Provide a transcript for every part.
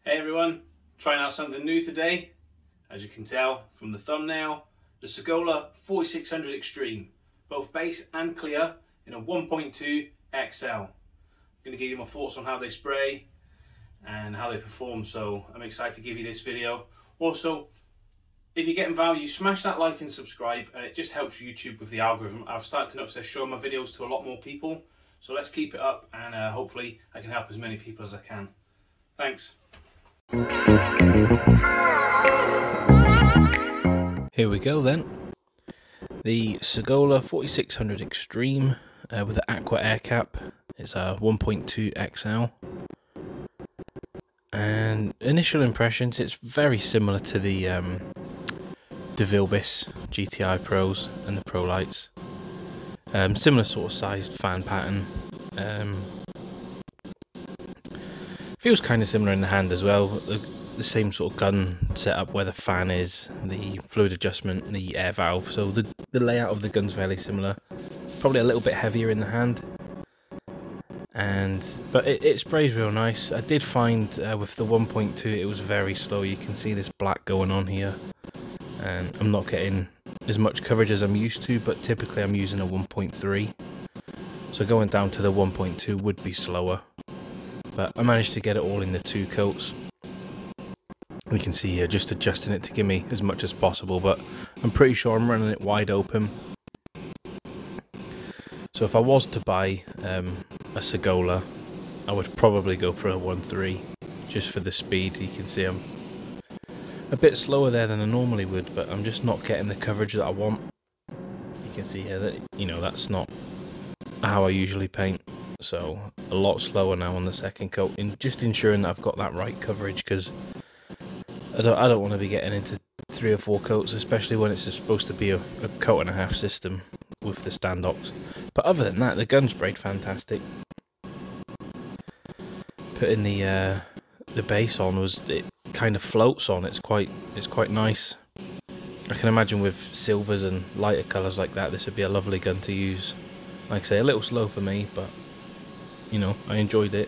Hey everyone, trying out something new today. As you can tell from the thumbnail, the Sagola 4600 Xtreme, both bass and clear in a 1.2 XL. I'm going to give you my thoughts on how they spray and how they perform, so I'm excited to give you this video. Also, if you're getting value, smash that like and subscribe, and it just helps YouTube with the algorithm. I've started to notice they're showing my videos to a lot more people, so let's keep it up, and hopefully I can help as many people as I can. Thanks. Here we go then. The Sagola 4600 Xtreme with the aqua air cap. It's a 1.2 XL. And initial impressions, it's very similar to the DeVilbiss GTI Pros and the Pro Lights. Similar sort of sized fan pattern. Feels kind of similar in the hand as well. The same sort of gun setup where the fan is, the fluid adjustment, and the air valve. So the layout of the gun's fairly similar. Probably a little bit heavier in the hand. But it sprays real nice. I did find with the 1.2 it was very slow. You can see this black going on here. And I'm not getting as much coverage as I'm used to, but typically I'm using a 1.3. So going down to the 1.2 would be slower. But I managed to get it all in the 2 coats. We can see here just adjusting it to give me as much as possible, but I'm pretty sure I'm running it wide open. So if I was to buy a Sagola, I would probably go for a 1.3 just for the speed. You can see I'm a bit slower there than I normally would, but I'm just not getting the coverage that I want. You can see here that, you know, that's not how I usually paint. So a lot slower now on the second coat, just ensuring that I've got that right coverage, because I don't want to be getting into 3 or 4 coats, especially when it's supposed to be a coat and a half system with the Standox. But other than that, the gun sprayed fantastic. Putting the base on, it kind of floats on. It's quite nice. I can imagine with silvers and lighter colours like that, this would be a lovely gun to use. Like I say, a little slow for me, but you know, I enjoyed it.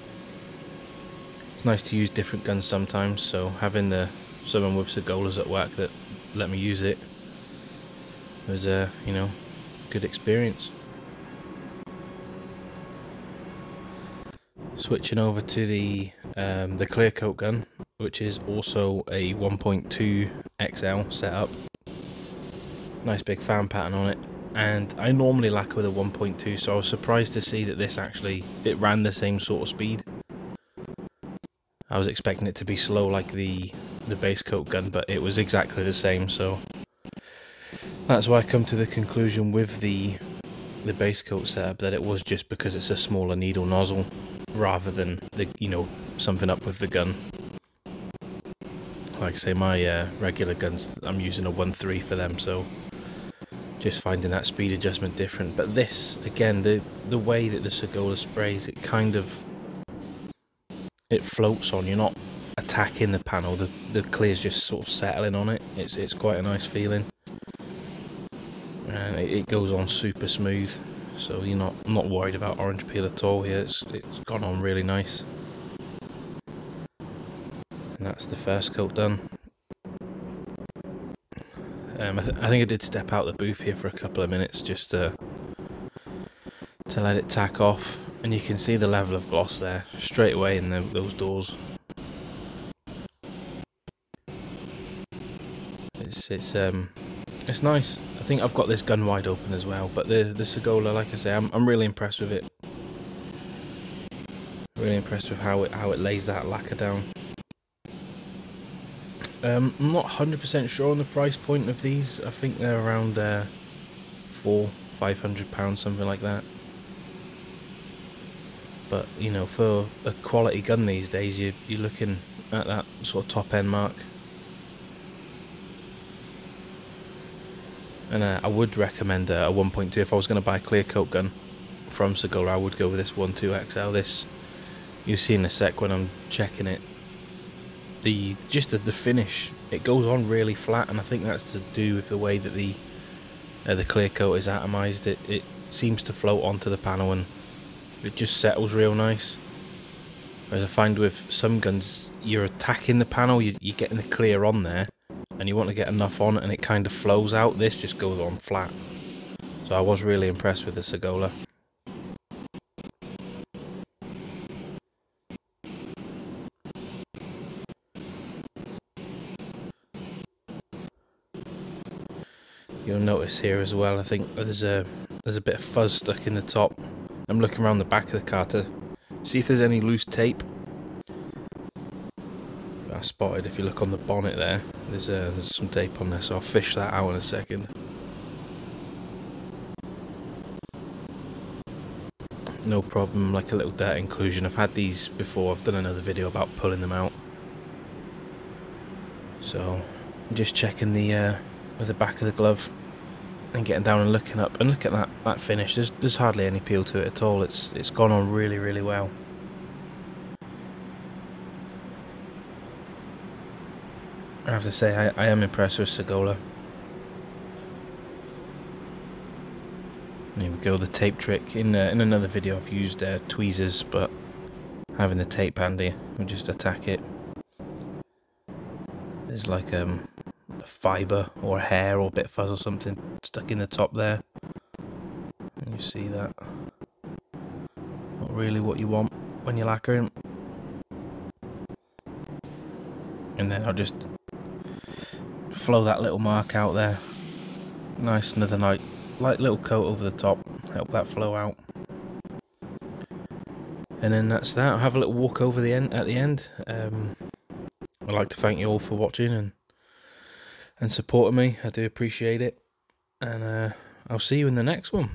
It's nice to use different guns sometimes, so having someone with Sagolas at work that let me use it was you know, good experience. Switching over to the clear coat gun, which is also a 1.2 XL setup. Nice big fan pattern on it. And I normally lacquer with a 1.2, so I was surprised to see that this actually, it ran the same sort of speed. I was expecting it to be slow like the base coat gun, but it was exactly the same, so that's why I come to the conclusion with the base coat setup that it was just because it's a smaller needle nozzle rather than you know, something up with the gun. Like I say, my regular guns, I'm using a 1.3 for them, so just finding that speed adjustment different. But this, again, the way that the Sagola sprays, it floats on. You're not attacking the panel, the clear's just sort of settling on it. It's quite a nice feeling, and it goes on super smooth, so you're not worried about orange peel at all here. It's gone on really nice. And that's the first coat done. I think I did step out the booth here for a couple of minutes just to let it tack off, and you can see the level of gloss there straight away in those doors. It's nice. I think I've got this gun wide open as well, but the Sagola, like I say, I'm really impressed with it. Really impressed with how it lays that lacquer down. I'm not 100% sure on the price point of these. I think they're around £400–500, something like that. But you know, for a quality gun these days, you're looking at that sort of top end mark. And I would recommend a 1.2 if I was going to buy a clear coat gun from Sagola. I would go with this 1.2 XL. This, you'll see in a sec when I'm checking it. Just the finish, it goes on really flat, and I think that's to do with the way that the clear coat is atomized. It seems to float onto the panel and it just settles real nice. Whereas I find with some guns you're attacking the panel, you're getting the clear on there, and you want to get enough on, and it kind of flows out. This just goes on flat. So I was really impressed with the Sagola. You'll notice here as well, I think there's a bit of fuzz stuck in the top. I'm looking around the back of the car to see if there's any loose tape. I spotted, if you look on the bonnet there, there's some tape on there, so I'll fish that out in a second. No problem, like a little dirt inclusion. I've had these before, I've done another video about pulling them out. So I'm just checking the with the back of the glove and getting down and looking up, and look at that finish. There's hardly any peel to it at all. It's gone on really well. I have to say I am impressed with Sagola. Here we go, the tape trick. In another video I've used tweezers, but having the tape handy, we just attack it. There's like a fibre or hair or bit of fuzz or something stuck in the top there. And you see that. Not really what you want when you're lacquering. And then I'll just flow that little mark out there. Nice, another light little coat over the top, help that flow out. And then that's that. I'll have a little walk over the end at the end. I'd like to thank you all for watching and supporting me. I do appreciate it, and I'll see you in the next one.